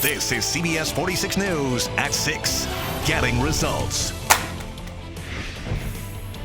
This is CBS 46 News at 6. Getting results.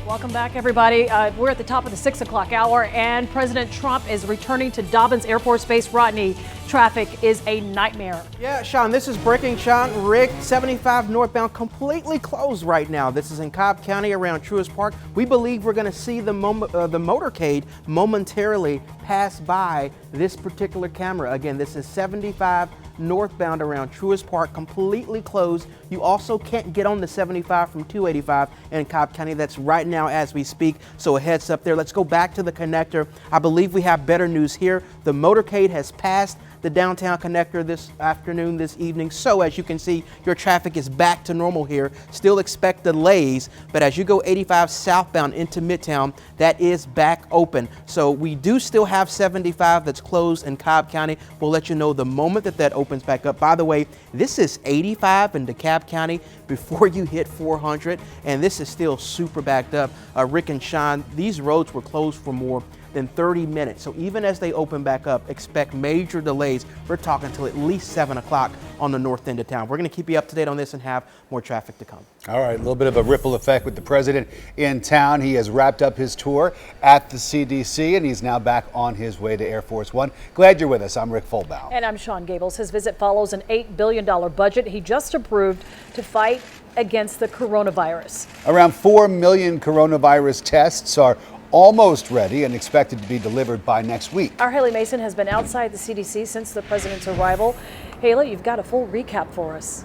Welcome back, everybody. We're at the top of the 6 o'clock hour, and President Trump is returning to Dobbins Air Force Base. Rodney, traffic is a nightmare. Yeah, Sean, this is breaking. Sean, Rick, 75 northbound completely closed right now. This is in Cobb County around Truist Park. We believe we're going to see the motorcade momentarily pass by this particular camera. Again, this is 75 northbound around Truist Park, completely closed. You also can't get on the 75 from 285 in Cobb County. That's right now as we speak, so a heads up there. Let's go back to the connector. I believe we have better news here. The motorcade has passed the downtown connector this afternoon, this evening. So as you can see, your traffic is back to normal here. Still expect delays, but as you go 85 southbound into Midtown, that is back open. So we do still have 75 that's closed in Cobb County. We'll let you know the moment that opens back up. By the way, this is 85 in DeKalb County before you hit 400, and this is still super backed up. Rick and Sean, these roads were closed for more than 30 minutes. So even as they open back up, expect major delays. We're talking until at least 7 o'clock on the north end of town. We're going to keep you up to date on this and have more traffic to come. All right, a little bit of a ripple effect with the president in town. He has wrapped up his tour at the CDC, and he's now back on his way to Air Force One. Glad you're with us. I'm Rick Fulbaugh. And I'm Sean Gables. His visit follows an $8 billion budget he just approved to fight against the coronavirus. Around 4 million coronavirus tests are almost ready and expected to be delivered by next week. Our Haley Mason has been outside the CDC since the president's arrival. Haley, you've got a full recap for us.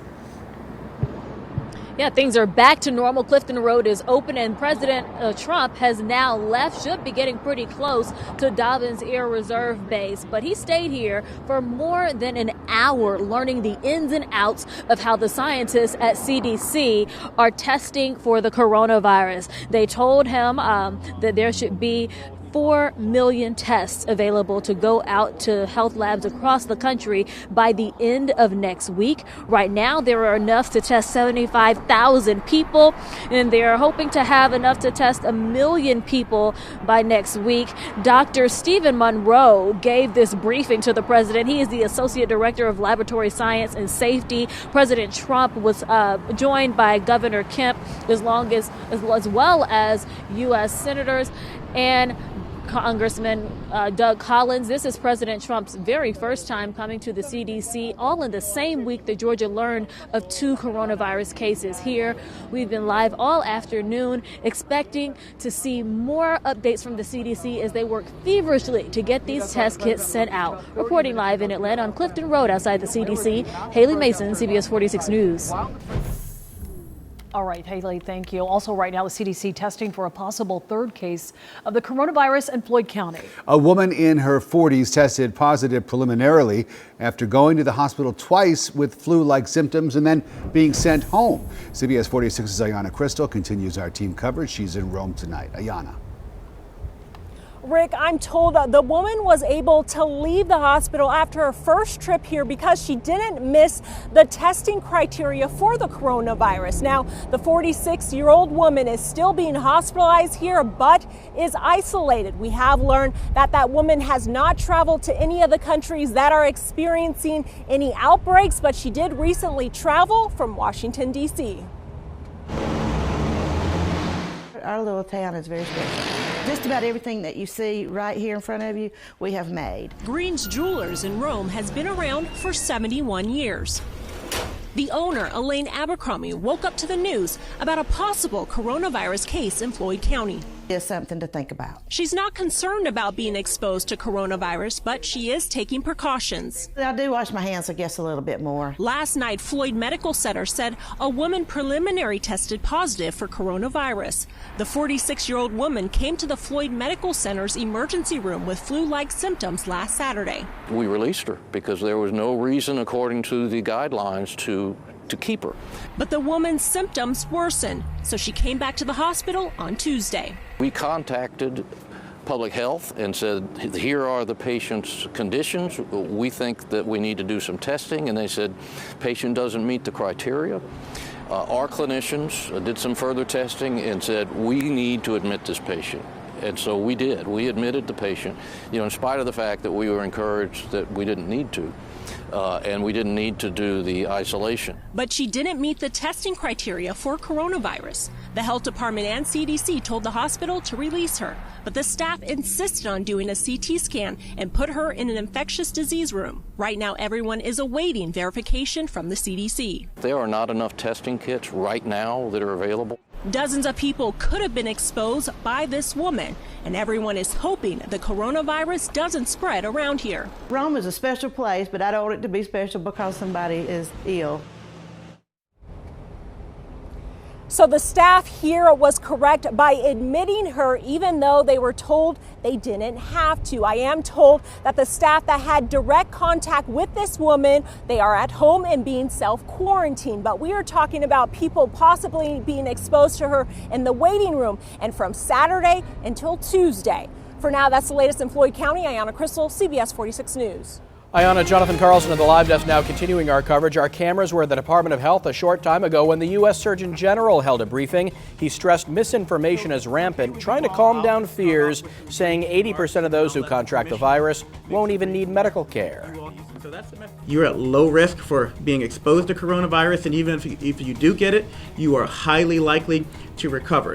Yeah, things are back to normal. Clifton Road is open, and President Trump has now left. Should be getting pretty close to Dobbins Air Reserve Base, but he stayed here for more than an hour learning the ins and outs of how the scientists at CDC are testing for the coronavirus. They told him that there should be 4 million tests available to go out to health labs across the country by the end of next week. Right now, there are enough to test 75,000 people, and they're hoping to have enough to test 1 million people by next week. Dr. Stephen Monroe gave this briefing to the president. He is the Associate Director of Laboratory Science and Safety. President Trump was joined by Governor Kemp, as well as U.S. senators and Congressman Doug Collins. This is President Trump's very first time coming to the CDC, all in the same week that Georgia learned of 2 coronavirus cases here. We've been live all afternoon, expecting to see more updates from the CDC as they work feverishly to get these test kits sent out. Reporting live in Atlanta on Clifton Road outside the CDC, Haley Mason, CBS 46 News. All right, Haley, thank you. Also right now, the CDC testing for a possible third case of the coronavirus in Floyd County. A woman in her 40s tested positive preliminarily after going to the hospital twice with flu-like symptoms and then being sent home. CBS 46's Ayanna Crystal continues our team coverage. She's in Rome tonight. Ayanna. Rick, I'm told the woman was able to leave the hospital after her first trip here because she didn't miss the testing criteria for the coronavirus. Now, the 46-year-old woman is still being hospitalized here, but is isolated. We have learned that that woman has not traveled to any of the countries that are experiencing any outbreaks, but she did recently travel from Washington, D.C. Our little town is very special. Just about everything that you see right here in front of you, we have made. Green's Jewelers in Rome has been around for 71 years. The owner, Elaine Abercrombie, woke up to the news about a possible coronavirus case in Floyd County. It's something to think about. She's not concerned about being exposed to coronavirus, but she is taking precautions. I do wash my hands, I guess, a little bit more. Last night, Floyd Medical Center said a woman preliminary tested positive for coronavirus. The 46-year-old woman came to the Floyd Medical Center's emergency room with flu-like symptoms last Saturday. We released her because there was no reason, according to the guidelines, to keep her. But the woman's symptoms worsened, so she came back to the hospital on Tuesday. We contacted public health and said, here are the patient's conditions. We think that we need to do some testing. And they said, patient doesn't meet the criteria. Our clinicians did some further testing and said, we need to admit this patient. And so we did. We admitted the patient, in spite of the fact that we were encouraged that we didn't need to. and we didn't need to do the isolation. But she didn't meet the testing criteria for coronavirus. The health department and CDC told the hospital to release her, but the staff insisted on doing a CT scan and put her in an infectious disease room. Right now, everyone is awaiting verification from the CDC. There are not enough testing kits right now that are available. Dozens of people could have been exposed by this woman, and everyone is hoping the coronavirus doesn't spread around here. Rome is a special place, but I don't want it to be special because somebody is ill. So the staff here was correct by admitting her, even though they were told they didn't have to. I am told that the staff that had direct contact with this woman, they are at home and being self-quarantined. But we are talking about people possibly being exposed to her in the waiting room, and from Saturday until Tuesday. For now, that's the latest in Floyd County. Ayanna Crystal, CBS 46 News. Ayanna, Jonathan Carlson of the Live Desk now continuing our coverage. Our cameras were at the Department of Health a short time ago when the U.S. Surgeon General held a briefing. He stressed misinformation is rampant, trying to calm down fears, saying 80% of those who contract the virus won't even need medical care. You're at low risk for being exposed to coronavirus, and even if you do get it, you are highly likely to recover.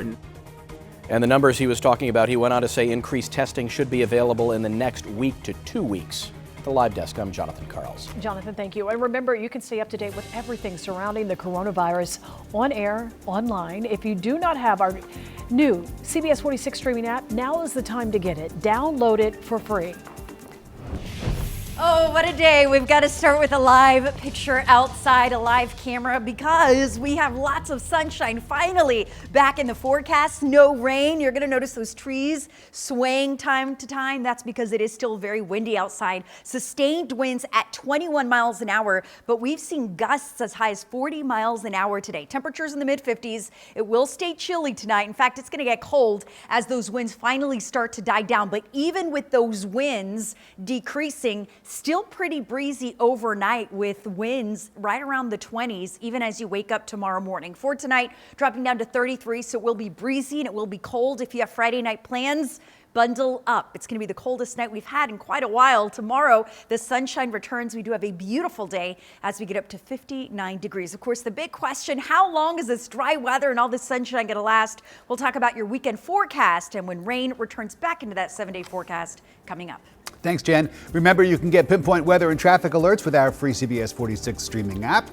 And the numbers he was talking about, he went on to say increased testing should be available in the next week to 2 weeks. The Live Desk, I'm Jonathan Carlson. Jonathan, thank you. And remember, you can stay up to date with everything surrounding the coronavirus on air, online. If you do not have our new CBS 46 streaming app, now is the time to get it. Download it for free. Oh, what a day. We've got to start with a live picture outside, a live camera, because we have lots of sunshine finally back in the forecast. No rain. You're going to notice those trees swaying time to time. That's because it is still very windy outside. Sustained winds at 21 miles an hour, but we've seen gusts as high as 40 miles an hour today. Temperatures in the mid-50s. It will stay chilly tonight. In fact, it's going to get cold as those winds finally start to die down. But even with those winds decreasing, still pretty breezy overnight with winds right around the 20s, even as you wake up tomorrow morning. For tonight, dropping down to 33, so it will be breezy and it will be cold. If you have Friday night plans, bundle up. It's going to be the coldest night we've had in quite a while. Tomorrow, the sunshine returns. We do have a beautiful day as we get up to 59 degrees. Of course, the big question, how long is this dry weather and all this sunshine going to last? We'll talk about your weekend forecast and when rain returns back into that 7-day forecast coming up. Thanks, Jen. Remember, you can get pinpoint weather and traffic alerts with our free CBS 46 streaming app.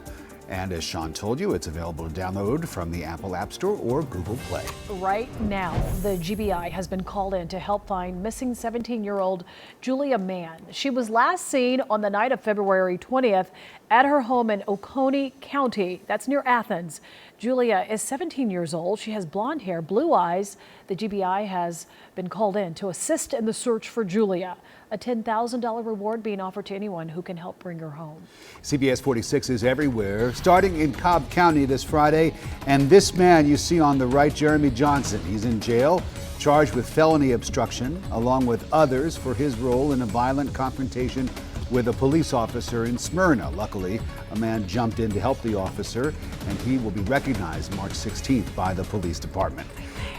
And as Sean told you, it's available to download from the Apple App Store or Google Play. Right now, the GBI has been called in to help find missing 17-year-old Julia Mann. She was last seen on the night of February 20th at her home in Oconee County. That's near Athens. Julia is 17 years old. She has blonde hair, blue eyes. The GBI has been called in to assist in the search for Julia. A $10,000 reward being offered to anyone who can help bring her home. CBS 46 is everywhere, starting in Cobb County this Friday. And this man you see on the right, Jeremy Johnson, he's in jail, charged with felony obstruction, along with others for his role in a violent confrontation with a police officer in Smyrna. Luckily, a man jumped in to help the officer, and he will be recognized March 16th by the police department.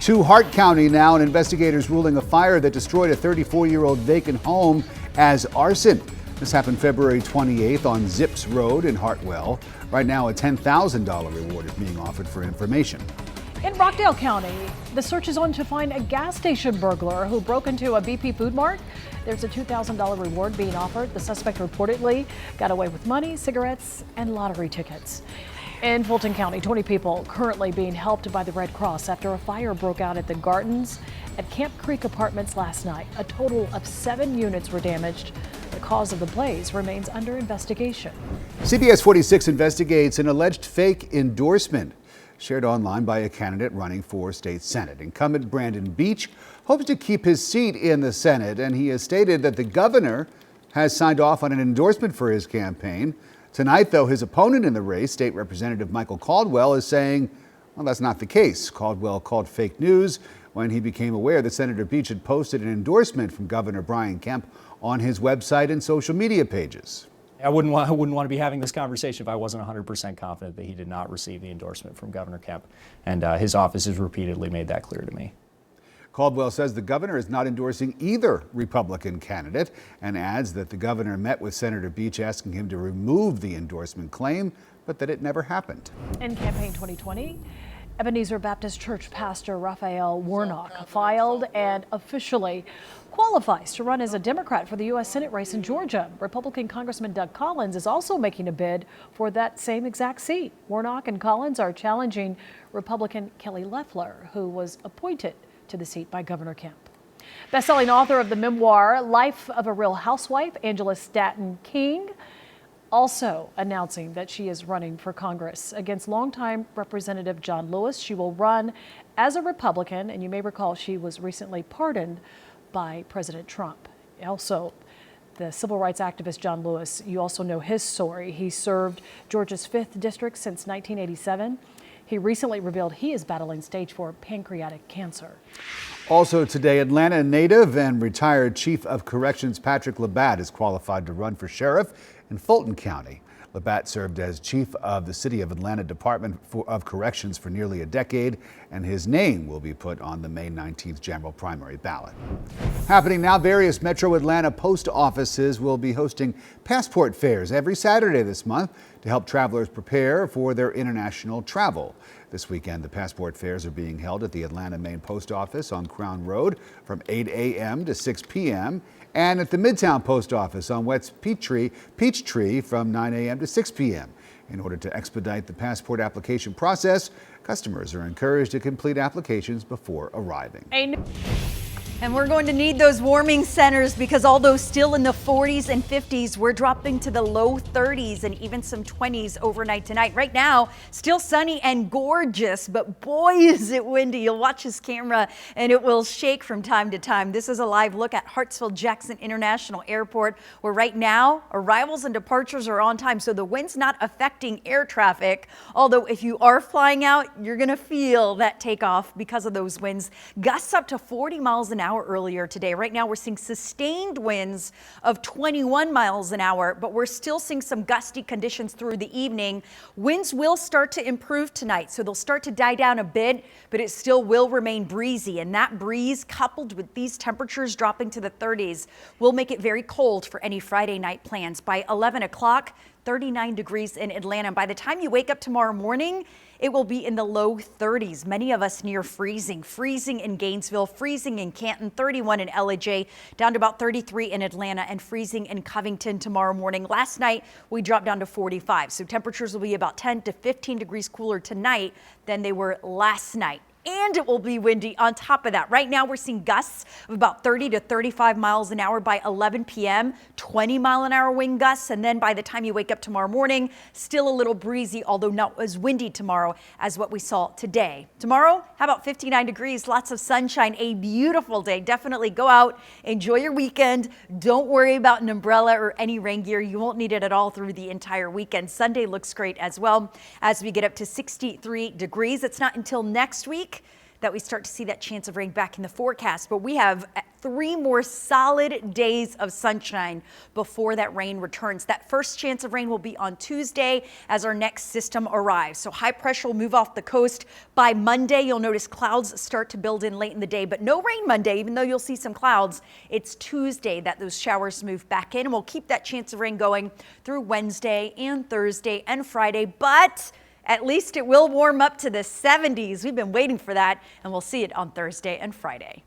To Hart County now, and investigators ruling a fire that destroyed a 34-year-old vacant home as arson. This happened February 28th on Zips Road in Hartwell. Right now, a $10,000 reward is being offered for information. In Rockdale County, the search is on to find a gas station burglar who broke into a BP Food Mart. There's a $2,000 reward being offered. The suspect reportedly got away with money, cigarettes, and lottery tickets. In Fulton County, 20 people currently being helped by the Red Cross after a fire broke out at the Gardens at Camp Creek Apartments last night. A total of 7 units were damaged. The cause of the blaze remains under investigation. CBS 46 investigates an alleged fake endorsement shared online by a candidate running for state Senate. Incumbent Brandon Beach hopes to keep his seat in the Senate, and he has stated that the governor has signed off on an endorsement for his campaign. Tonight, though, his opponent in the race, State Representative Michael Caldwell, is saying, well, that's not the case. Caldwell called fake news when he became aware that Senator Beach had posted an endorsement from Governor Brian Kemp on his website and social media pages. I wouldn't want to be having this conversation if I wasn't 100% confident that he did not receive the endorsement from Governor Kemp, and his office has repeatedly made that clear to me. Caldwell says the governor is not endorsing either Republican candidate and adds that the governor met with Senator Beach asking him to remove the endorsement claim, but that it never happened. In campaign 2020, Ebenezer Baptist Church pastor Raphael Warnock filed and officially qualifies to run as a Democrat for the U.S. Senate race in Georgia. Republican Congressman Doug Collins is also making a bid for that same exact seat. Warnock and Collins are challenging Republican Kelly Loeffler, who was appointed to the seat by Governor Kemp. Best-selling author of the memoir Life of a Real Housewife, Angela Stanton King, also announcing that she is running for Congress against longtime Representative John Lewis. She will run as a Republican, and you may recall she was recently pardoned by President Trump. Also, the civil rights activist John Lewis, you also know his story. He served Georgia's 5th District since 1987. He recently revealed he is battling stage 4 pancreatic cancer. Also today, Atlanta native and retired Chief of Corrections Patrick Labatt is qualified to run for sheriff in Fulton County. Labatt served as chief of the City of Atlanta Department of Corrections for nearly a decade, and his name will be put on the May 19th general primary ballot. Happening now, various Metro Atlanta post offices will be hosting passport fairs every Saturday this month to help travelers prepare for their international travel. This weekend, the passport fairs are being held at the Atlanta Main Post Office on Crown Road from 8 a.m. to 6 p.m. and at the Midtown Post Office on West Peachtree from 9 a.m. to 6 p.m. In order to expedite the passport application process, customers are encouraged to complete applications before arriving. And we're going to need those warming centers because although still in the 40s and 50s, we're dropping to the low 30s and even some 20s overnight tonight. Right now, still sunny and gorgeous, but boy, is it windy. You'll watch this camera and it will shake from time to time. This is a live look at Hartsfield-Jackson International Airport, where right now arrivals and departures are on time, so the wind's not affecting air traffic. Although if you are flying out, you're going to feel that takeoff because of those winds. Gusts up to 40 miles an hour earlier today. Right now we're seeing sustained winds of 21 miles an hour, but we're still seeing some gusty conditions through the evening. Winds will start to improve tonight, so they'll start to die down a bit, but it still will remain breezy. And that breeze, coupled with these temperatures dropping to the 30s, will make it very cold for any Friday night plans. By 11 o'clock, 39 degrees in Atlanta. By the time you wake up tomorrow morning, it will be in the low 30s. Many of us near freezing. Freezing in Gainesville, freezing in Canton, 31 in LAJ, down to about 33 in Atlanta, and freezing in Covington tomorrow morning. Last night, we dropped down to 45. So temperatures will be about 10 to 15 degrees cooler tonight than they were last night. And it will be windy on top of that. Right now, we're seeing gusts of about 30 to 35 miles an hour by 11 p.m., 20 mile an hour wind gusts. And then by the time you wake up tomorrow morning, still a little breezy, although not as windy tomorrow as what we saw today. Tomorrow, how about 59 degrees, lots of sunshine, a beautiful day. Definitely go out, enjoy your weekend. Don't worry about an umbrella or any rain gear. You won't need it at all through the entire weekend. Sunday looks great as well as we get up to 63 degrees. It's not until next week that we start to see that chance of rain back in the forecast. But we have 3 more solid days of sunshine before that rain returns. That first chance of rain will be on Tuesday as our next system arrives. So high pressure will move off the coast. By Monday, you'll notice clouds start to build in late in the day, but no rain Monday, even though you'll see some clouds. It's Tuesday that those showers move back in, and we'll keep that chance of rain going through Wednesday and Thursday and Friday. But at least it will warm up to the 70s. We've been waiting for that, and we'll see it on Thursday and Friday.